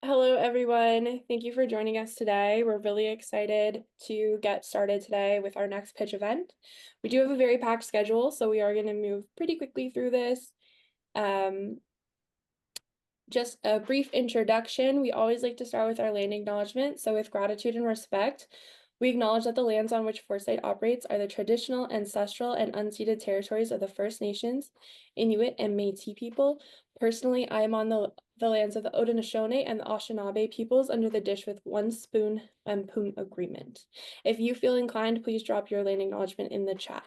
Hello, everyone. Thank you for joining us today. We're really excited to get started today with our next pitch event. We do have a very packed schedule, so we are going to move pretty quickly through this. Just a brief introduction. We always like to start with our land acknowledgement. So with gratitude and respect, we acknowledge that the lands on which Foresight operates are the traditional, ancestral, and unceded territories of the First Nations, Inuit, and Métis people. Personally, I am on the lands of the Haudenosaunee and the Anishinaabe peoples under the Dish with One Spoon and Poon Agreement. If you feel inclined, please drop your land acknowledgement in the chat.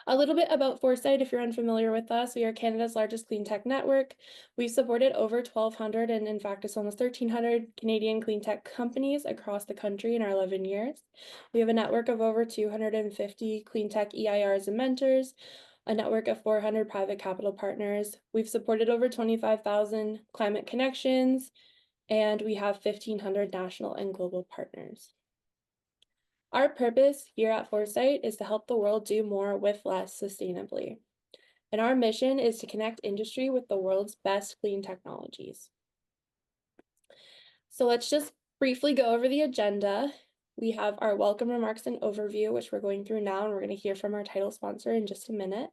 A little bit about Foresight, if you're unfamiliar with us, we are Canada's largest clean tech network. We've supported over 1,200, and in fact, it's almost 1,300 Canadian clean tech companies across the country in our 11 years. We have a network of over 250 clean tech EIRs and mentors, a network of 400 private capital partners. We've supported over 25,000 climate connections, and we have 1,500 national and global partners. Our purpose here at Foresight is to help the world do more with less sustainably. And our mission is to connect industry with the world's best clean technologies. So let's just briefly go over the agenda. We have our welcome remarks and overview, which we're going through now, and we're going to hear from our title sponsor in just a minute.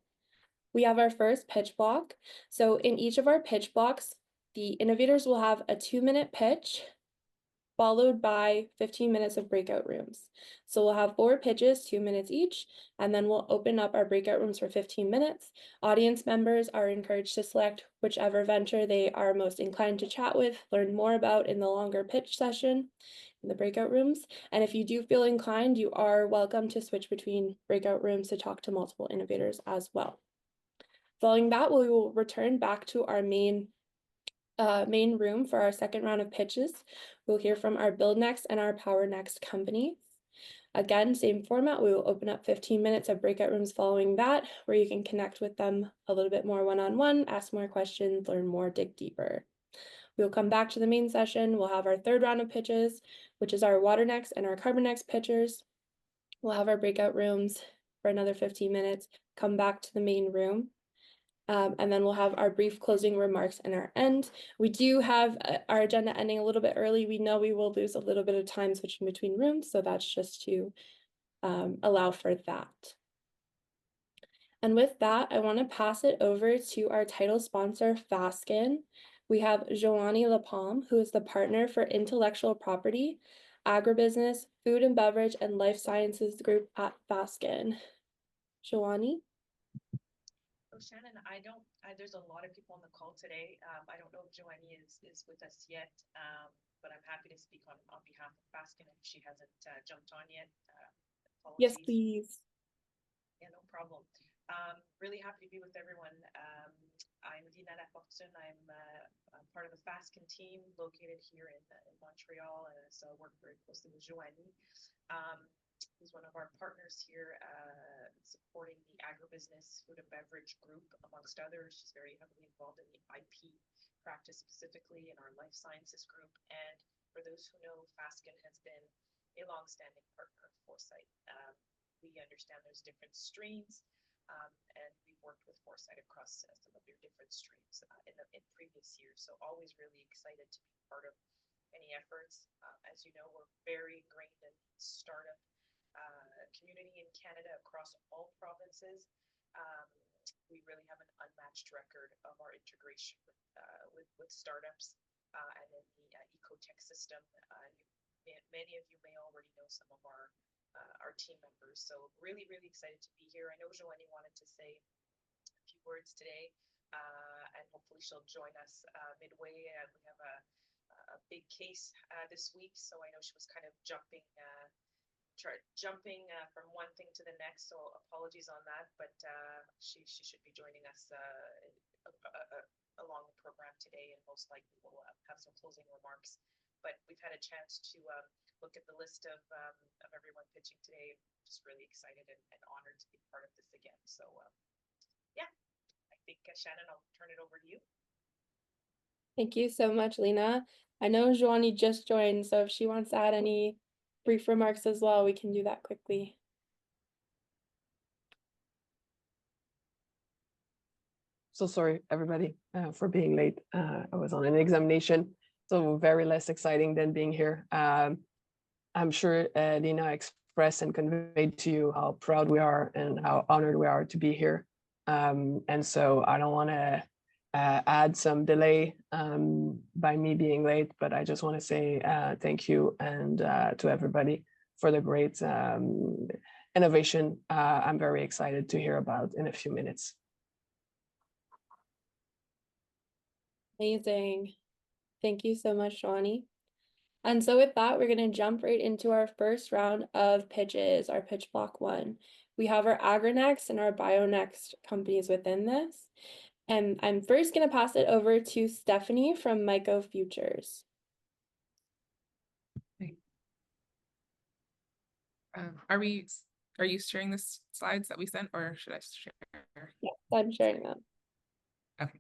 We have our first pitch block. So in each of our pitch blocks, the innovators will have a 2-minute pitch, followed by 15 minutes of breakout rooms. So we'll have 4 pitches, 2 minutes each, and then we'll open up our breakout rooms for 15 minutes. Audience members are encouraged to select whichever venture they are most inclined to chat with, learn more about in the longer pitch session in the breakout rooms. And if you do feel inclined, you are welcome to switch between breakout rooms to talk to multiple innovators as well. Following that, we will return back to our main room for our second round of pitches. We'll hear from our Build Next and our Power Next companies. Again, same format. We will open up 15 minutes of breakout rooms following that, where you can connect with them a little bit more one-on-one, ask more questions, learn more, dig deeper. We'll come back to the main session. We'll have our third round of pitches, which is our Water Next and our Carbon Next pitchers. We'll have our breakout rooms for another 15 minutes, come back to the main room. And then we'll have our brief closing remarks and our end. We do have our agenda ending a little bit early. We know we will lose a little bit of time switching between rooms, so that's just to allow for that. And with that, I want to pass it over to our title sponsor, Fasken. We have Joanie Lapalme, who is the partner for intellectual property, agribusiness, food and beverage, and life sciences group at Fasken. Joanie? So Shannon, there's a lot of people on the call today. I don't know if Joanie is with us yet, but I'm happy to speak on behalf of Fasken if she hasn't jumped on yet. Yes, Apologies. please. Yeah, no problem. Really happy to be with everyone. I'm Dina Lafortune. I'm part of the Fasken team located here in Montreal, so I work very closely with Joanie. Who's one of our partners here, supporting the agribusiness, food and beverage group, amongst others. She's very heavily involved in the IP practice, specifically in our life sciences group. And for those who know, Fasken has been a long-standing partner of Foresight. We understand there's different streams, and we've worked with Foresight across some of your different streams in previous years. So always really excited to be part of any efforts. As you know, we're very ingrained in startup community in Canada across all provinces. We really have an unmatched record of our integration with startups and in the ecotech system. Many of you may already know some of our team members. So really, really excited to be here. I know Joanie wanted to say a few words today, and hopefully she'll join us midway. We have a big case this week, so I know she was kind of jumping from one thing to the next, so apologies on that, but she should be joining us along the program today, and most likely we'll have some closing remarks. But we've had a chance to look at the list of everyone pitching today. Just really excited and honored to be part of this again. So yeah, I think Shannon, I'll turn it over to you. Thank you so much, Lena. I know Joanie just joined, so if she wants to add any brief remarks as well, we can do that quickly. So sorry, everybody, for being late. I was on an examination, so very less exciting than being here. I'm sure Lina expressed and conveyed to you how proud we are and how honored we are to be here. And so I don't want to add some delay by me being late, but I just want to say thank you and to everybody for the great innovation I'm very excited to hear about in a few minutes. Amazing. Thank you so much, Shawnee. And so with that, we're going to jump right into our first round of pitches, our pitch block 1. We have our AgriNext and our BioNext companies within this. And I'm first going to pass it over to Stephanie from Myco Futures. Are you sharing the slides that we sent, or should I share? Yes, I'm sharing them. Okay.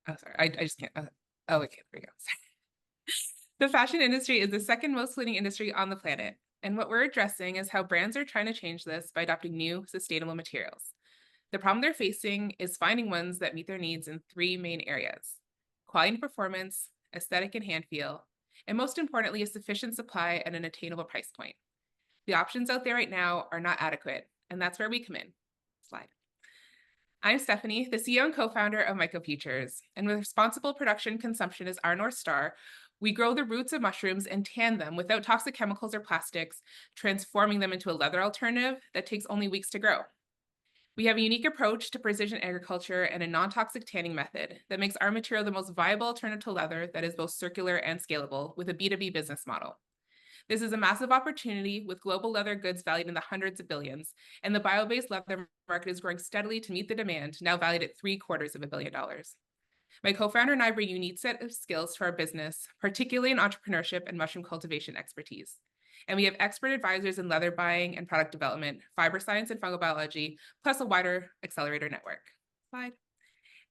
Oh, sorry. I just can't. Oh, okay. There we go. The fashion industry is the second most polluting industry on the planet. And what we're addressing is how brands are trying to change this by adopting new sustainable materials. The problem they're facing is finding ones that meet their needs in 3 main areas: quality and performance, aesthetic and hand feel, and most importantly, a sufficient supply at an attainable price point. The options out there right now are not adequate, and that's where we come in. Slide. I'm Stephanie, the CEO and co-founder of Myco Futures, and with responsible production consumption as our North Star, we grow the roots of mushrooms and tan them without toxic chemicals or plastics, transforming them into a leather alternative that takes only weeks to grow. We have a unique approach to precision agriculture and a non-toxic tanning method that makes our material the most viable alternative to leather that is both circular and scalable with a B2B business model. This is a massive opportunity with global leather goods valued in the hundreds of billions, and the bio-based leather market is growing steadily to meet the demand, now valued at $750 million. My co-founder and I bring a unique set of skills to our business, particularly in entrepreneurship and mushroom cultivation expertise. And we have expert advisors in leather buying and product development, fiber science and fungal biology, plus a wider accelerator network. Slide.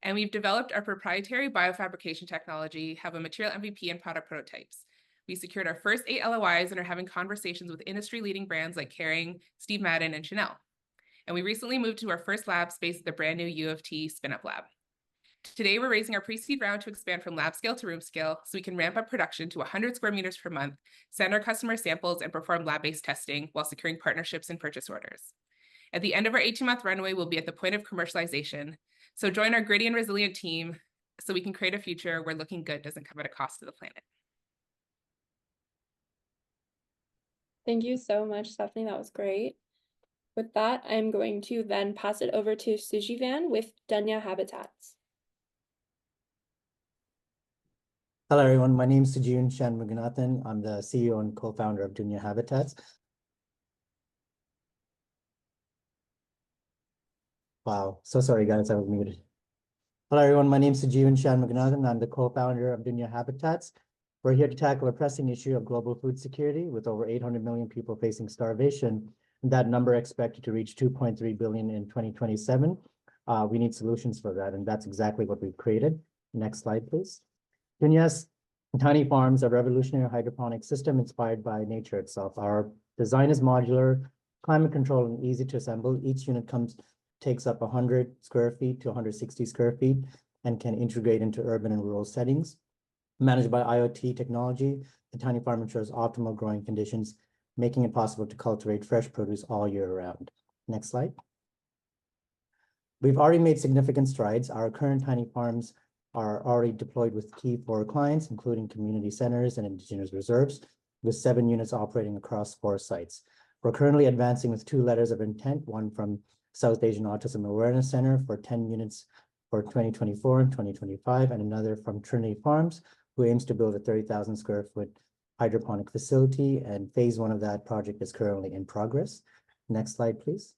And we've developed our proprietary biofabrication technology, have a material MVP and product prototypes. We secured our first 8 LOIs and are having conversations with industry-leading brands like Kering, Steve Madden, and Chanel. And we recently moved to our first lab space at the brand new U of T spin-up lab. Today, we're raising our pre-seed round to expand from lab scale to room scale so we can ramp up production to 100 square meters per month, send our customer samples, and perform lab-based testing while securing partnerships and purchase orders. At the end of our 18-month runway, we'll be at the point of commercialization. So join our gritty and resilient team so we can create a future where looking good doesn't come at a cost to the planet. Thank you so much, Stephanie. That was great. With that, I'm going to then pass it over to Sujivan with Dunya Habitats. Hello, everyone. My name is Sujun Shanmuganathan. I'm the CEO and co-founder of Dunya Habitats. Wow, so sorry, guys, I was muted. Hello, everyone. My name is Sujivan Shanmuganathan. I'm the co-founder of Dunya Habitats. We're here to tackle a pressing issue of global food security with over 800 million people facing starvation. And that number expected to reach 2.3 billion in 2027. We need solutions for that, and that's exactly what we've created. Next slide, please. Dunya's tiny farms are a revolutionary hydroponic system inspired by nature itself. Our design is modular, climate controlled, and easy to assemble. Each unit takes up 100 square feet to 160 square feet and can integrate into urban and rural settings. Managed by IoT technology, the tiny farm ensures optimal growing conditions, making it possible to cultivate fresh produce all year round. Next slide. We've already made significant strides. Our current tiny farms are already deployed with key 4 clients, including community centers and indigenous reserves, with 7 units operating across 4 sites. We're currently advancing with 2 letters of intent, one from South Asian Autism Awareness Center for 10 units for 2024 and 2025, and another from Trinity Farms, who aims to build a 30,000 square foot hydroponic facility, and phase 1 of that project is currently in progress. Next slide, please.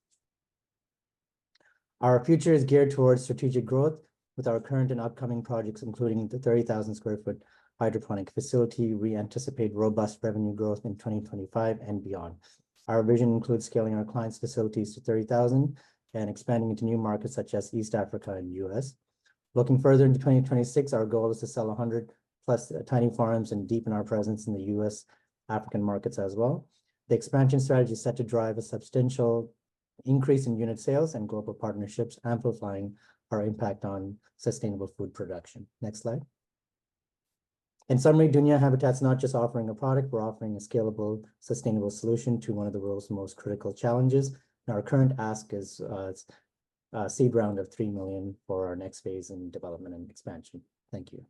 Our future is geared towards strategic growth with our current and upcoming projects, including the 30,000 square foot hydroponic facility. We anticipate robust revenue growth in 2025 and beyond. Our vision includes scaling our clients' facilities to 30,000 and expanding into new markets such as East Africa and US. Looking further into 2026, our goal is to sell 100 plus tiny farms and deepen our presence in the US, African markets as well. The expansion strategy is set to drive a substantial increase in unit sales and global partnerships, amplifying our impact on sustainable food production. Next slide. In summary, Dunya Habitat's not just offering a product, we're offering a scalable, sustainable solution to one of the world's most critical challenges. And our current ask is a seed round of 3 million for our next phase in development and expansion. Thank you.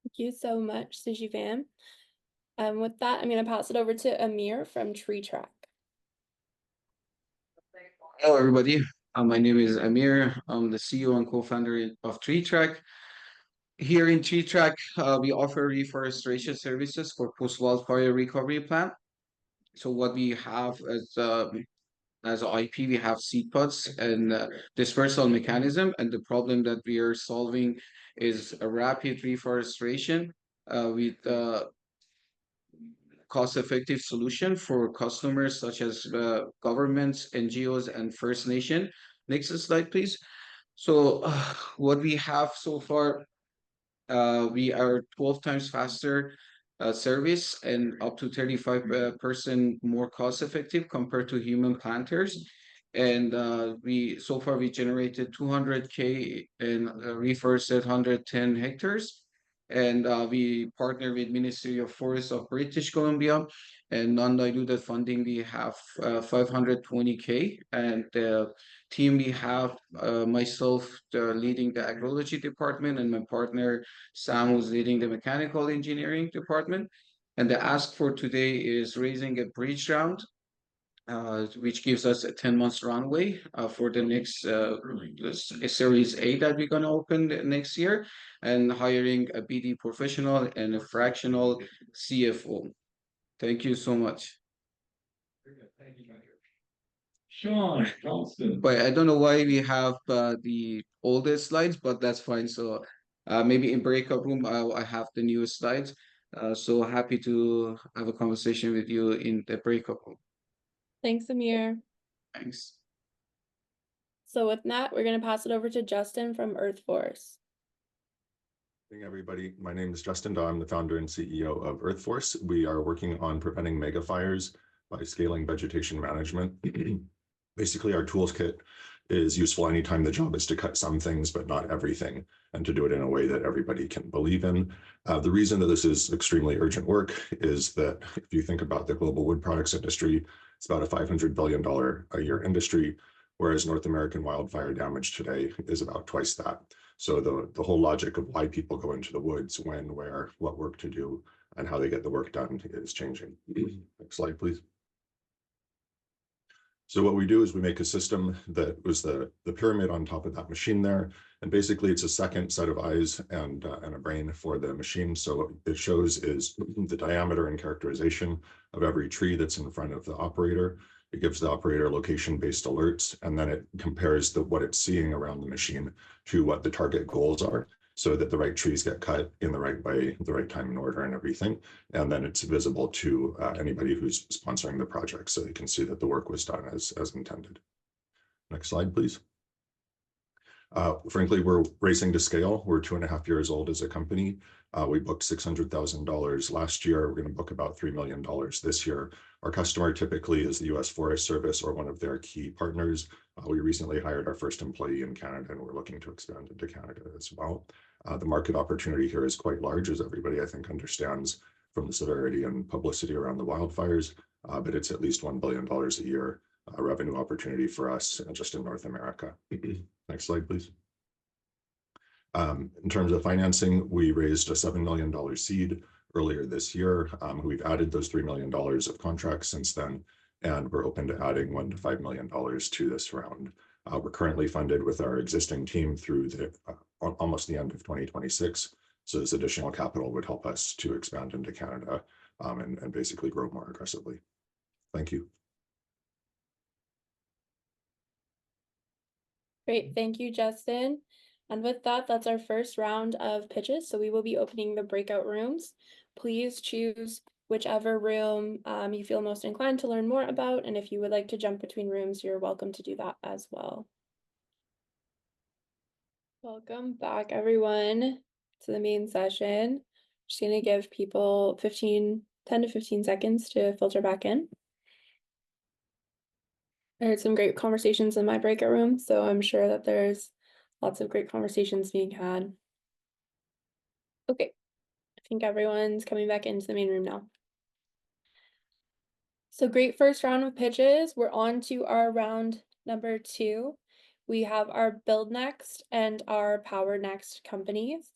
Thank you so much, Sujivan. With that, I'm going to pass it over to Amir from Tree Track. Hello, everybody. My name is Amir. I'm the CEO and co-founder of Tree Track. Here in Tree Track, we offer reforestation services for post-wildfire recovery plan. So what we have as IP, we have seed pods and dispersal mechanism. And the problem that we are solving is a rapid reforestation with cost-effective solution for customers such as governments, NGOs, and First Nation. Next slide, please. So what we have so far, we are 12 times faster service and up to 35% more cost-effective compared to human planters. And so far we generated 200K and reforested 110 hectares. And we partner with Ministry of Forests of British Columbia, and non-diluted funding we have 520K. And the team we have myself leading the agrology department, and my partner Sam, who's leading the mechanical engineering department. And the ask for today is raising a bridge round, which gives us a 10 months runway for the next Series A that we're going to open next year, and hiring a BD professional and a fractional CFO. Thank you so much. Sean Johnston. But I don't know why we have the oldest slides, but that's fine. So maybe in breakout room, I have the newest slides. So happy to have a conversation with you in the breakout room. Thanks, Amir. Thanks. So with that, we're going to pass it over to Justin from Earth Force. Hey everybody, my name is Justin Daw. I'm the founder and CEO of Earth Force. We are working on preventing mega fires by scaling vegetation management. Basically, our tools kit is useful anytime the job is to cut some things, but not everything, and to do it in a way that everybody can believe in. The reason that this is extremely urgent work is that if you think about the global wood products industry, it's about a $500 billion a year industry, whereas North American wildfire damage today is about twice that. So the whole logic of why people go into the woods, when, where, what work to do, and how they get the work done is changing. Next slide, please. So what we do is we make a system that was the pyramid on top of that machine there. And basically it's a second set of eyes and a brain for the machine. So what it shows is the diameter and characterization of every tree that's in front of the operator. It gives the operator location-based alerts, and then it compares what it's seeing around the machine to what the target goals are, so that the right trees get cut in the right way, the right time and order and everything. And then it's visible to anybody who's sponsoring the project, so they can see that the work was done as intended. Next slide, please. Frankly, we're racing to scale. We're 2.5 years old as a company. We booked $600,000 last year. We're going to book about $3 million this year. Our customer typically is the U.S. Forest Service or one of their key partners. We recently hired our first employee in Canada, and we're looking to expand into Canada as well. The market opportunity here is quite large, as everybody I think understands from the severity and publicity around the wildfires, but it's at least $1 billion a year revenue opportunity for us just in North America. Next slide, please. In terms of financing, we raised a $7 million seed earlier this year. We've added those $3 million of contracts since then, and we're open to adding $1 to $5 million to this round. We're currently funded with our existing team through almost the end of 2026. So this additional capital would help us to expand into Canada and basically grow more aggressively. Thank you. Great, thank you, Justin. And with that, that's our first round of pitches. So we will be opening the breakout rooms. Please choose whichever room you feel most inclined to learn more about. And if you would like to jump between rooms, you're welcome to do that as well. Welcome back, everyone, to the main session. Just going to give people 10 to 15 seconds to filter back in. I heard some great conversations in my breakout room, so I'm sure that there's lots of great conversations being had. Okay, I think everyone's coming back into the main room now. So great first round of pitches. We're on to our round number 2. We have our Build Next and our Power Next companies.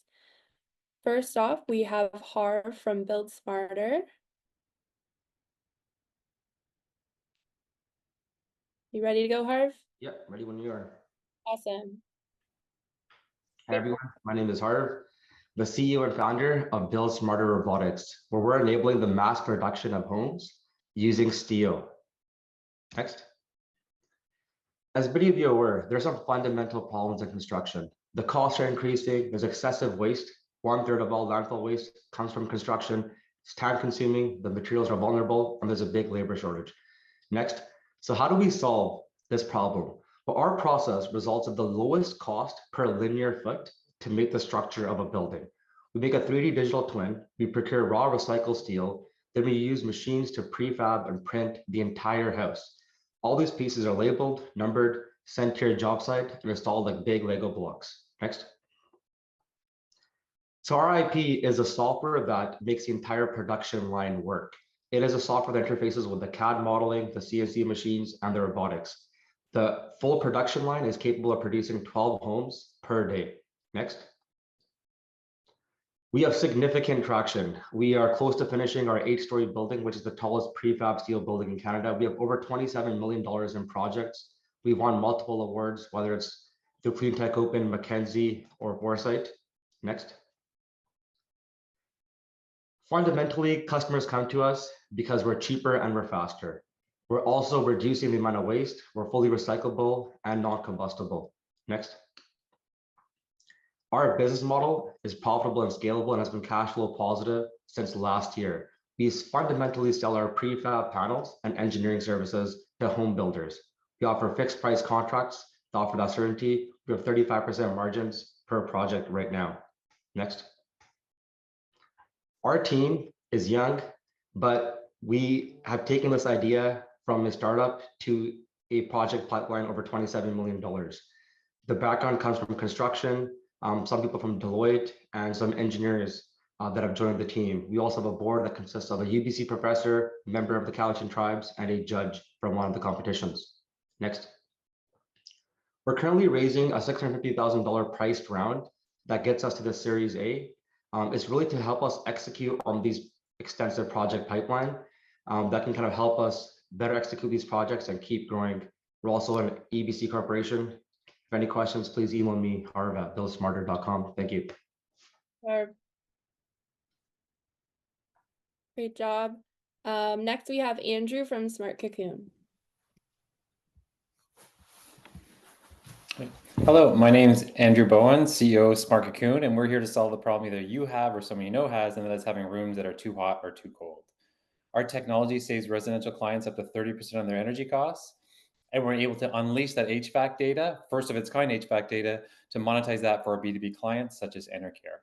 First off, we have Harv from Build Smarter. You ready to go, Harv? Yep, ready when you are. Awesome. Hi everyone, my name is Harv, the CEO and founder of Build Smarter Robotics, where we're enabling the mass production of homes using steel. Next. As many of you are aware, there's some fundamental problems in construction. The costs are increasing, there's excessive waste. 1/3 of all landfill waste comes from construction. It's time consuming, the materials are vulnerable, and there's a big labor shortage. Next. So how do we solve this problem? Well, our process results in the lowest cost per linear foot to make the structure of a building. We make a 3D digital twin, we procure raw recycled steel, then we use machines to prefab and print the entire house. All these pieces are labeled, numbered, sent to your job site, and installed like big Lego blocks. Next. So our IP is a software that makes the entire production line work. It is a software that interfaces with the CAD modeling, the CNC machines, and the robotics. The full production line is capable of producing 12 homes per day. Next. We have significant traction. We are close to finishing our 8-story building, which is the tallest prefab steel building in Canada. We have over $27 million in projects. We've won multiple awards, whether it's the Cleantech Open, McKinsey, or Foresight. Next. Fundamentally, customers come to us because we're cheaper and we're faster. We're also reducing the amount of waste. We're fully recyclable and non-combustible. Next. Our business model is profitable and scalable and has been cash flow positive since last year. We fundamentally sell our prefab panels and engineering services to home builders. We offer fixed price contracts that offer that certainty. We have 35% margins per project right now. Next. Our team is young, but we have taken this idea from a startup to a project pipeline over $27 million. The background comes from construction, some people from Deloitte, and some engineers that have joined the team. We also have a board that consists of a UBC professor, member of the Cowichan tribes, and a judge from one of the competitions. Next. We're currently raising a $650,000 priced round that gets us to the Series A. It's really to help us execute on these extensive project pipeline that can kind of help us better execute these projects and keep growing. We're also an EBC corporation. If any questions, please email me, harv@buildsmarter.com. Thank you. Great job. Next we have Andrew from Smart Cocoon. Hello, my name is Andrew Bowen, CEO of Smart Cocoon, and we're here to solve the problem either you have or someone you know has, and that is having rooms that are too hot or too cold. Our technology saves residential clients up to 30% on their energy costs, and we're able to unleash that HVAC data, first of its kind HVAC data, to monetize that for our B2B clients, such as Enercare.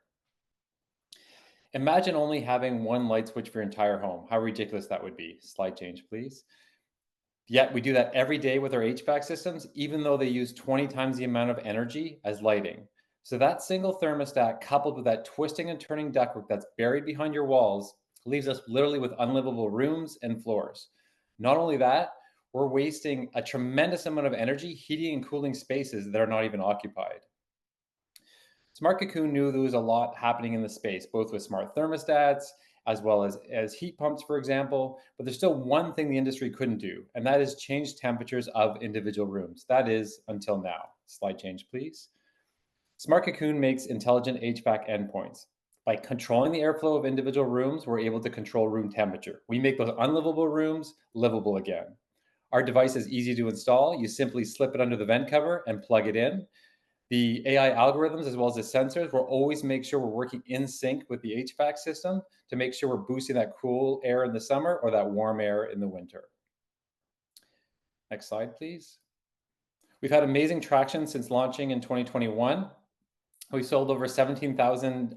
Imagine only having one light switch for your entire home. How ridiculous that would be. Slide change, please. Yet we do that every day with our HVAC systems, even though they use 20 times the amount of energy as lighting. So that single thermostat coupled with that twisting and turning ductwork that's buried behind your walls leaves us literally with unlivable rooms and floors. Not only that, we're wasting a tremendous amount of energy heating and cooling spaces that are not even occupied. Smart Cocoon knew there was a lot happening in the space, both with smart thermostats, as well as heat pumps, for example. But there's still one thing the industry couldn't do, and that is change temperatures of individual rooms. That is until now. Slide change, please. Smart Cocoon makes intelligent HVAC endpoints. By controlling the airflow of individual rooms, we're able to control room temperature. We make those unlivable rooms livable again. Our device is easy to install. You simply slip it under the vent cover and plug it in. The AI algorithms, as well as the sensors, will always make sure we're working in sync with the HVAC system to make sure we're boosting that cool air in the summer or that warm air in the winter. Next slide, please. We've had amazing traction since launching in 2021. We sold over 17,000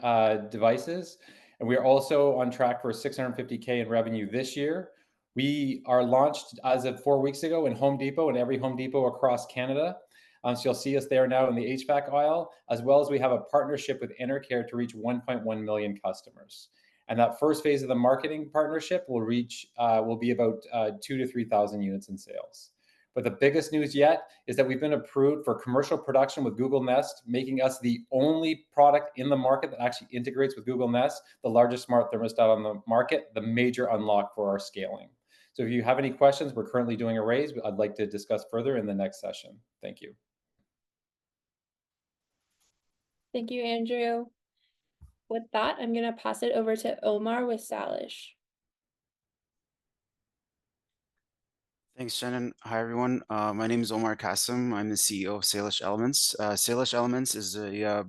devices, and we are also on track for $650K in revenue this year. We are launched as of 4 weeks ago in Home Depot and every Home Depot across Canada. So you'll see us there now in the HVAC aisle, as well as we have a partnership with Enercare to reach 1.1 million customers. And that first phase of the marketing partnership will be about 2,000 to 3,000 units in sales. But the biggest news yet is that we've been approved for commercial production with Google Nest, making us the only product in the market that actually integrates with Google Nest, the largest smart thermostat on the market, the major unlock for our scaling. So if you have any questions, we're currently doing a raise. I'd like to discuss further in the next session. Thank you. Thank you, Andrew. With that, I'm going to pass it over to Omar with Salish. Thanks, Shannon. Hi, everyone. My name is Omar Kasim. I'm the CEO of Salish Elements. Salish Elements is a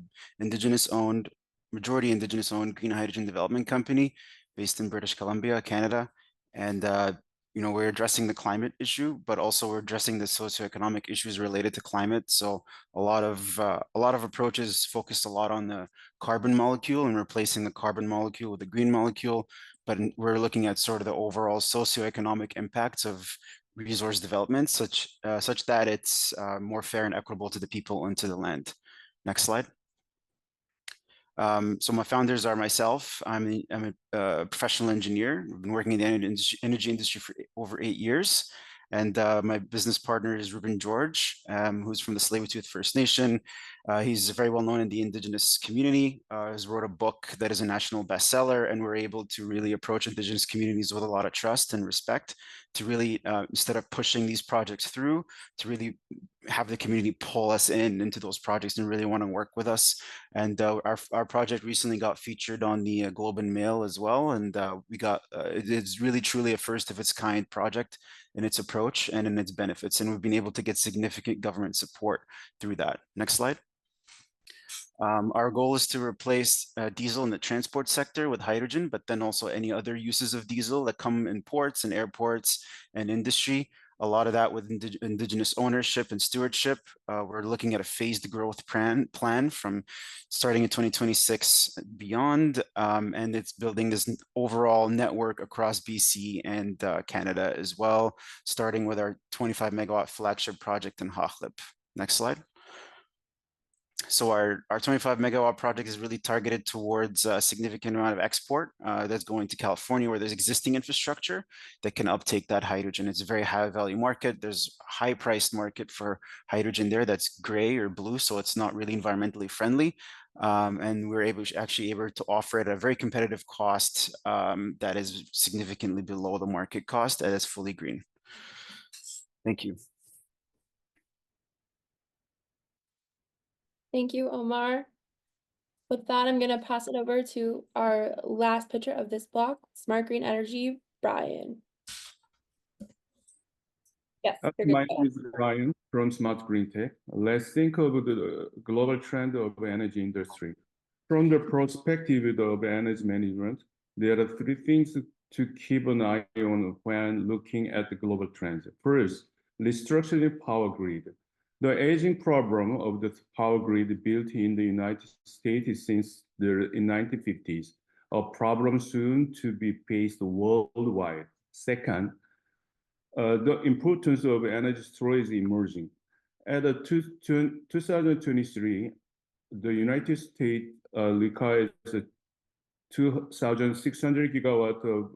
majority indigenous-owned green hydrogen development company based in British Columbia, Canada. And we're addressing the climate issue, but also we're addressing the socioeconomic issues related to climate. So a lot of approaches focused a lot on the carbon molecule and replacing the carbon molecule with the green molecule. But we're looking at sort of the overall socioeconomic impacts of resource development, such that it's more fair and equitable to the people and to the land. Next slide. So my founders are myself. I'm a professional engineer. I've been working in the energy industry for over 8 years. And my business partner is Ruben George, who's from the Tsleil-Waututh First Nation. He's very well known in the Indigenous community. He's wrote a book that is a national bestseller, and we're able to really approach Indigenous communities with a lot of trust and respect to really, instead of pushing these projects through, to really have the community pull us into those projects and really want to work with us. And our project recently got featured on the Globe and Mail as well. And it's really truly a first of its kind project in its approach and in its benefits. And we've been able to get significant government support through that. Next slide. Our goal is to replace diesel in the transport sector with hydrogen, but then also any other uses of diesel that come in ports and airports and industry. A lot of that with indigenous ownership and stewardship. We're looking at a phased growth plan from starting in 2026 beyond, and it's building this overall network across BC and Canada as well, starting with our 25 megawatt flagship project in Hochlip. Next slide. So our 25 megawatt project is really targeted towards a significant amount of export that's going to California, where there's existing infrastructure that can uptake that hydrogen. It's a very high value market. There's a high priced market for hydrogen there that's gray or blue, so it's not really environmentally friendly. And we're able to offer it at a very competitive cost that is significantly below the market cost and is fully green. Thank you. Thank you, Omar. With that, I'm going to pass it over to our last pitcher of this block, Smart Green Energy, Brian. Yes, my name is Brian from Smart Green Tech. Let's think of the global trend of energy industry. From the perspective of energy management, there are 3 things to keep an eye on when looking at the global trends. First, restructuring power grid. The aging problem of the power grid built in the United States since the 1950s, a problem soon to be faced worldwide. Second, the importance of energy storage emerging. At 2023, the United States requires 2,600 gigawatt of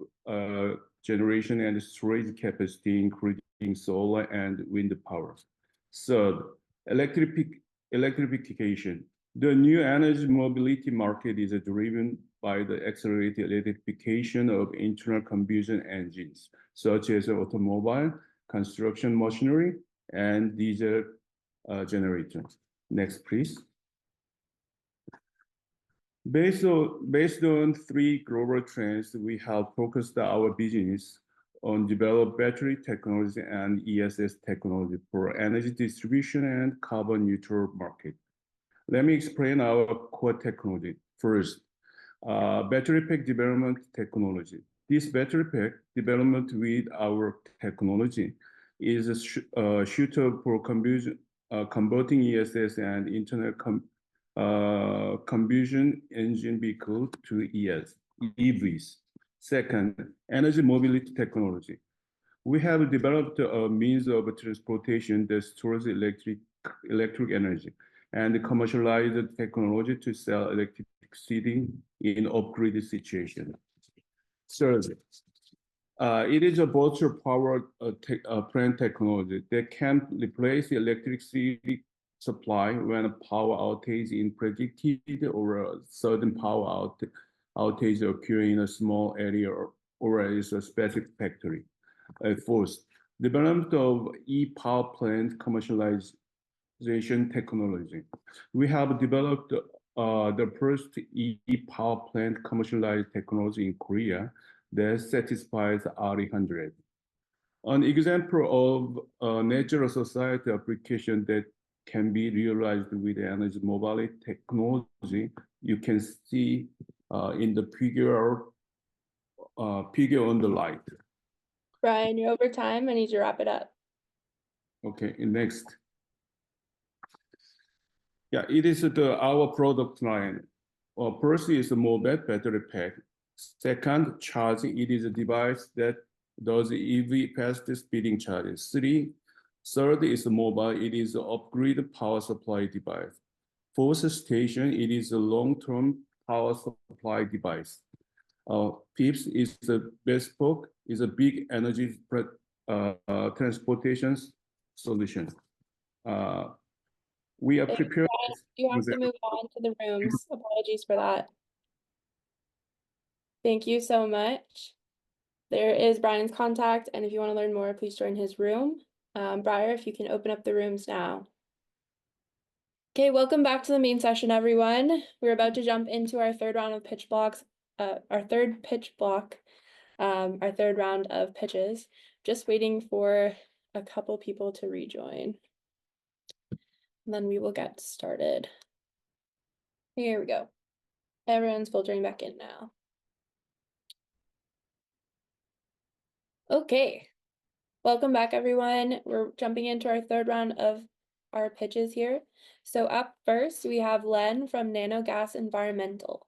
generation and storage capacity, including solar and wind power. Third, electrification. The new energy mobility market is driven by the accelerated electrification of internal combustion engines, such as automobile, construction machinery, and diesel generators. Next, please. Based on 3 global trends, we have focused our business on develop battery technology and ESS technology for energy distribution and carbon neutral market. Let me explain our core technology. First, battery pack development technology. This battery pack development with our technology is suitable for converting ESS and internal combustion engine vehicle to EVs. Second, energy mobility technology. We have developed a means of transportation that stores electric energy and commercialized technology to sell electricity in off-grid situation. Third, it is a virtual power plant technology that can replace the electricity supply when a power outage is predicted or a sudden power outage occurring in a small area or is a specific factory. Fourth, development of e-power plant commercialization technology. We have developed the first e-power plant commercialized technology in Korea that satisfies RE100. An example of a natural society application that can be realized with energy mobility technology, you can see in the figure on the right. Brian, you're over time. I need you to wrap it up. Okay, next. Yeah, it is our product line. First is a mobile battery pack. Second, charge. It is a device that does EV fast speeding charges. Third is mobile. It is an off-grid power supply device. Fourth station, it is a long-term power supply device. Fifth is the bespoke, is a big energy transportation solution. We are prepared. You have to move on to the rooms. Apologies for that. Thank you so much. There is Brian's contact, and if you want to learn more, please join his room. Briar, if you can open up the rooms now. Okay, welcome back to the main session, everyone. We're about to jump into our third round of pitch blocks, our third round of pitches. Just waiting for a couple people to rejoin. And then we will get started. Here we go. Everyone's filtering back in now. Okay, welcome back, everyone. We're jumping into our third round of our pitches here. So up first, we have Len from Nanogas Environmental.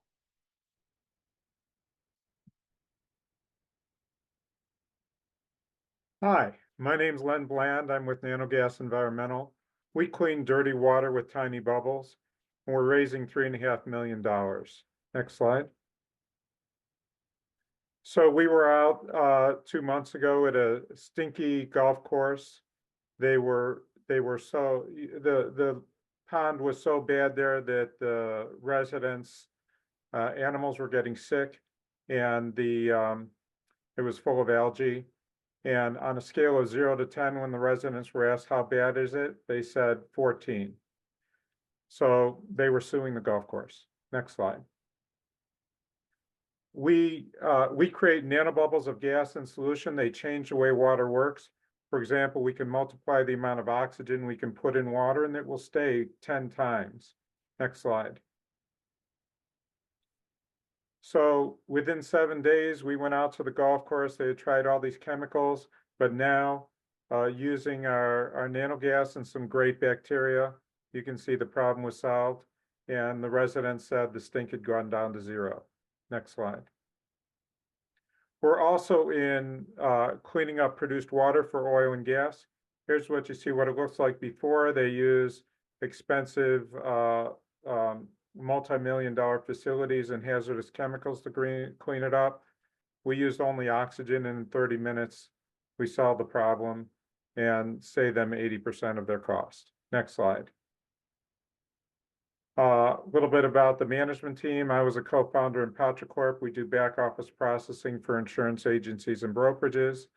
Hi, my name's Len Bland. I'm with Nanogas Environmental. We clean dirty water with tiny bubbles, and we're raising $3.5 million. Next slide. So we were out 2 months ago at a stinky golf course. The pond was so bad there that the residents, animals were getting sick, and it was full of algae. And on a scale of 0 to 10, when the residents were asked how bad is it, they said 14. So they were suing the golf course. Next slide. We create nanobubbles of gas in solution. They change the way water works. For example, we can multiply the amount of oxygen we can put in water, and it will stay 10 times. Next slide. So within 7 days, we went out to the golf course. They had tried all these chemicals, but now using our nanogas and some great bacteria, you can see the problem was solved. And the residents said the stink had gone down to 0. Next slide. We're also in cleaning up produced water for oil and gas. Here's what you see what it looks like before. They use expensive multi-million-dollar facilities and hazardous chemicals to clean it up. We used only oxygen, and in 30 minutes, we solved the problem and saved them 80% of their cost. Next slide. A little bit about the management team. I was a co-founder in Patricorp. We do back office processing for insurance agencies and brokerages.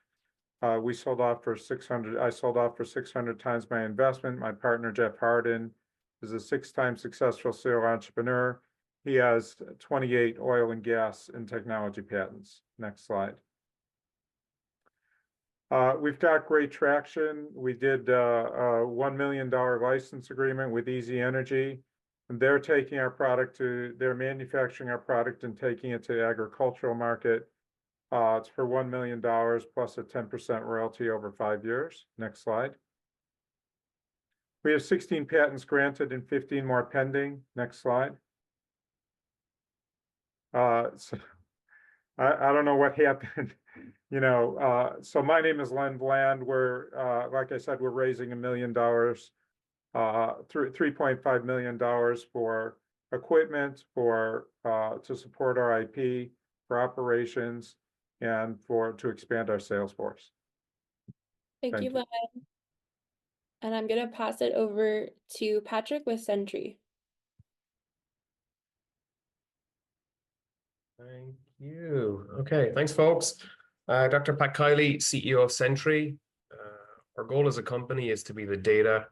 I sold off for 600 times my investment. My partner, Jeff Harden, is a 6-time successful serial entrepreneur. He has 28 oil and gas and technology patents. Next slide. We've got great traction. We did a $1 million license agreement with Easy Energy. And they're manufacturing our product and taking it to the agricultural market. It's for $1 million plus a 10% royalty over 5 years. Next slide. We have 16 patents granted and 15 more pending. Next slide. So I don't know what happened. You know, so my name is Len Bland. We're, like I said, we're raising $1 million, $3.5 million for equipment, to support our IP, for operations, and to expand our sales force. Thank you, Len. And I'm gonna pass it over to Patrick with Sentry. Thank you. Okay, thanks, folks. Dr. Pat Kiley, CEO of Sentry. Our goal as a company is to be the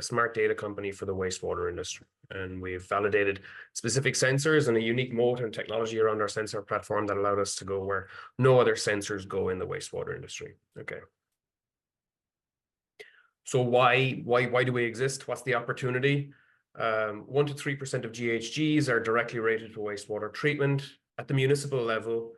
smart data company for the wastewater industry. And we've validated specific sensors and a unique moat and technology around our sensor platform that allowed us to go where no other sensors go in the wastewater industry. Okay. So why do we exist? What's the opportunity? 1 to 3% of GHGs are directly related to wastewater treatment. At the municipal level,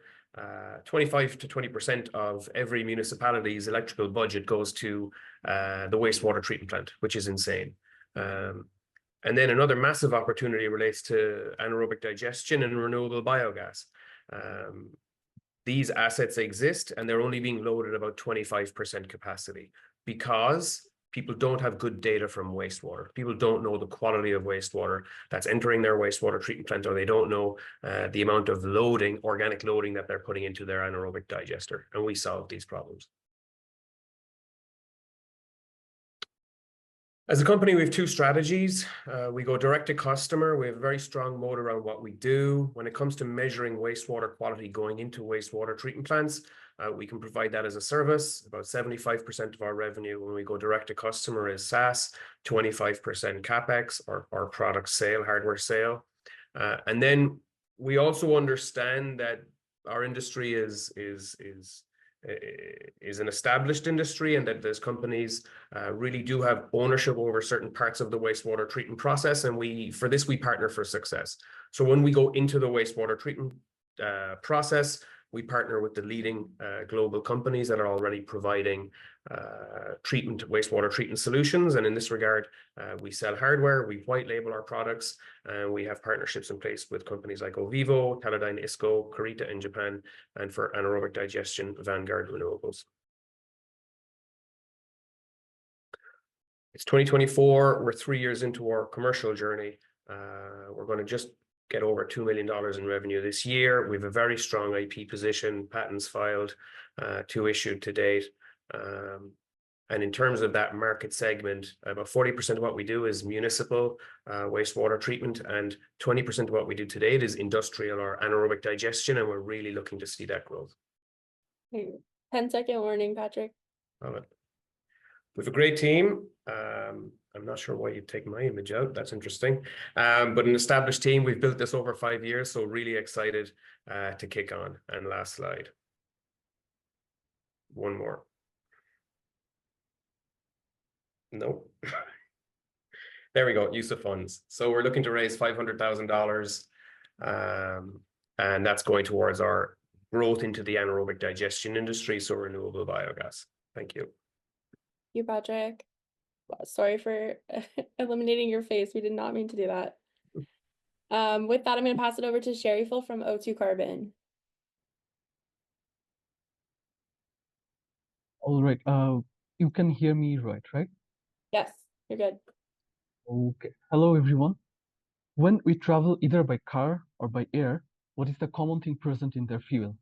25 to 20% of every municipality's electrical budget goes to the wastewater treatment plant, which is insane. And then another massive opportunity relates to anaerobic digestion and renewable biogas. These assets exist and they're only being loaded at about 25% capacity because people don't have good data from wastewater. People don't know the quality of wastewater that's entering their wastewater treatment plant, or they don't know the amount of loading, organic loading that they're putting into their anaerobic digester. And we solve these problems. As a company, we have two strategies. We go direct to customer. We have a very strong moat around what we do. When it comes to measuring wastewater quality going into wastewater treatment plants, we can provide that as a service. About 75% of our revenue when we go direct to customer is SaaS, 25% CapEx or product sale, hardware sale. And then we also understand that our industry is an established industry, and that those companies really do have ownership over certain parts of the wastewater treatment process. And for this, we partner for success. So when we go into the wastewater treatment process, we partner with the leading global companies that are already providing wastewater treatment solutions. And in this regard, we sell hardware, we white label our products, and we have partnerships in place with companies like Ovivo, Teledyne ISCO, Kurita in Japan, and for anaerobic digestion, Vanguard Renewables. It's 2024. We're 3 years into our commercial journey. We're going to just get over $2 million in revenue this year. We have a very strong IP position, patents filed, 2 issued to date. And in terms of that market segment, about 40% of what we do is municipal wastewater treatment, and 20% of what we do to date is industrial or anaerobic digestion, and we're really looking to see that growth. 10-second warning, Patrick. Love it. We have a great team. I'm not sure why you'd take my image out. That's interesting. But an established team. We've built this over 5 years, so really excited to kick on. And last slide. One more. Nope. There we go. Use of funds. So we're looking to raise $500,000, and that's going towards our growth into the anaerobic digestion industry, so renewable biogas. Thank you. Thank you, Patrick. Sorry for eliminating your face. We did not mean to do that. With that, I'm going to pass it over to Sherry Phil from O2 Carbon. All right. You can hear me right? Yes, you're good. Okay. Hello, everyone. When we travel either by car or by air, what is the common thing present in their fuel?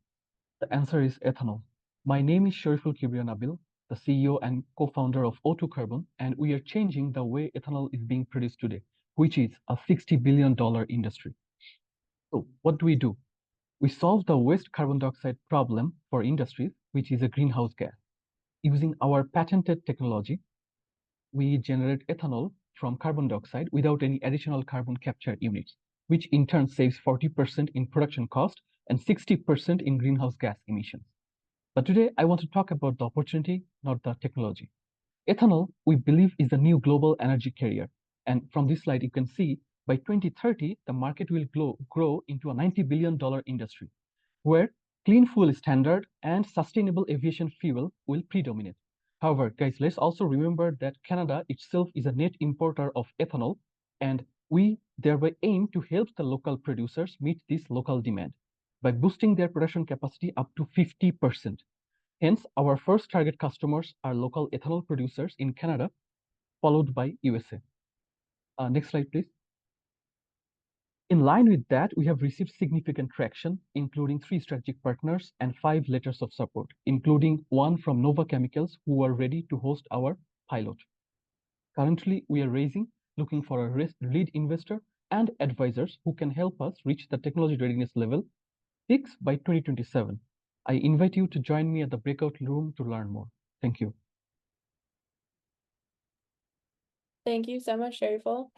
The answer is ethanol. My name is Shariful Kibriya Nabil, the CEO and co-founder of O2 Carbon, and we are changing the way ethanol is being produced today, which is a $60 billion industry. So what do? We solve the waste carbon dioxide problem for industries, which is a greenhouse gas. Using our patented technology, we generate ethanol from carbon dioxide without any additional carbon capture units, which in turn saves 40% in production cost and 60% in greenhouse gas emissions. But today, I want to talk about the opportunity, not the technology. Ethanol, we believe, is the new global energy carrier. And from this slide, you can see by 2030, the market will grow into a $90 billion industry, where clean fuel standard and sustainable aviation fuel will predominate. However, guys, let's also remember that Canada itself is a net importer of ethanol, and we thereby aim to help the local producers meet this local demand. by boosting their production capacity up to 50%. Hence, our first target customers are local ethanol producers in Canada, followed by USA. Next slide, please. In line with that, we have received significant traction, including 3 strategic partners and 5 letters of support, including one from Nova Chemicals, who are ready to host our pilot. Currently, we are looking for a lead investor and advisors who can help us reach the technology readiness level 6 by 2027. I invite you to join me at the breakout room to learn more. Thank you. Thank you so much, Shariful.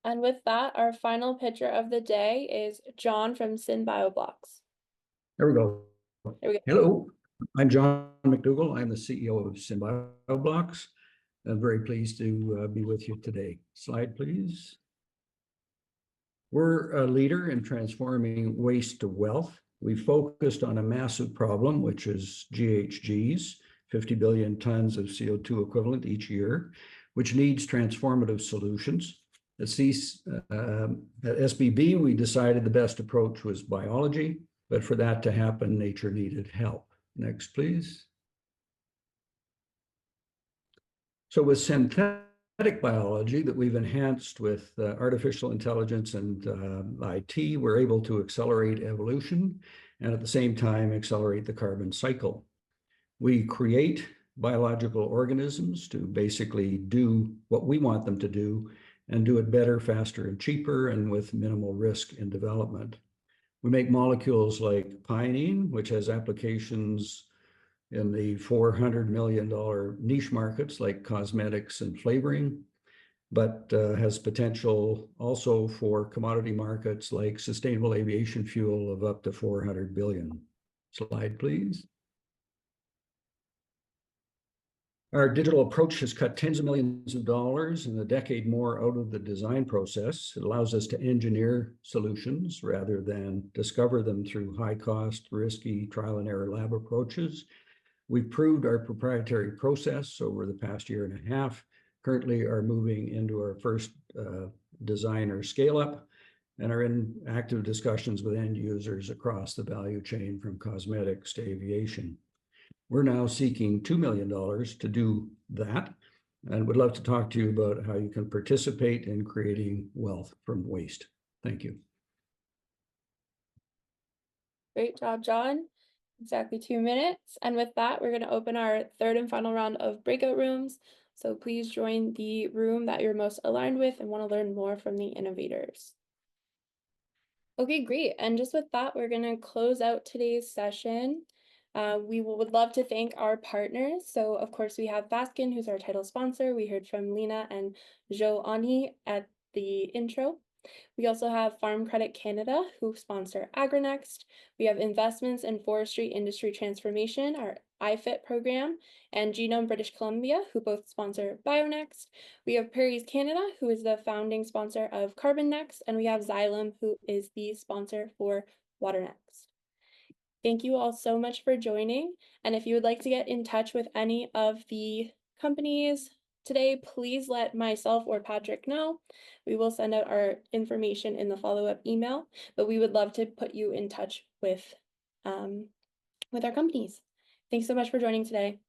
And with that, our final pitcher of the day is John from SynBioBlocks. There we go. There we go. Hello, I'm John McDougall. I'm the CEO of SynBioBlocks. I'm very pleased to be with you today. Slide, please. We're a leader in transforming waste to wealth. We focused on a massive problem, which is GHGs, 50 billion tons of CO2 equivalent each year, which needs transformative solutions. At SBB, we decided the best approach was biology, but for that to happen, nature needed help. Next, please. So with synthetic biology that we've enhanced with artificial intelligence and IT, we're able to accelerate evolution and at the same time accelerate the carbon cycle. We create biological organisms to basically do what we want them to do and do it better, faster, and cheaper, and with minimal risk in development. We make molecules like pinene, which has applications in the $400 million niche markets like cosmetics and flavoring, but has potential also for commodity markets like sustainable aviation fuel of up to 400 billion. Slide, please. Our digital approach has cut tens of millions of dollars and a decade more out of the design process. It allows us to engineer solutions rather than discover them through high cost, risky trial and error lab approaches. We've proved our proprietary process over the past year and a half, currently are moving into our first design or scale up, and are in active discussions with end users across the value chain from cosmetics to aviation. We're now seeking $2 million to do that, and would love to talk to you about how you can participate in creating wealth from waste. Thank you. Great job, John. Exactly 2 minutes. And with that, we're going to open our third and final round of breakout rooms. So please join the room that you're most aligned with and want to learn more from the innovators. Okay, great. And just with that, we're going to close out today's session. We would love to thank our partners. So of course we have Baskin, who's our title sponsor. We heard from Lena and Jo Ani at the intro. We also have Farm Credit Canada, who sponsor AgriNext. We have Investments in Forestry Industry Transformation, our iFit program, and Genome British Columbia, who both sponsor BioNext. We have Prairies Canada, who is the founding sponsor of CarbonNext, and we have Xylem, who is the sponsor for WaterNext. Thank you all so much for joining. And if you would like to get in touch with any of the companies today, please let myself or Patrick know. We will send out our information in the follow-up email, but we would love to put you in touch with our companies. Thanks so much for joining today.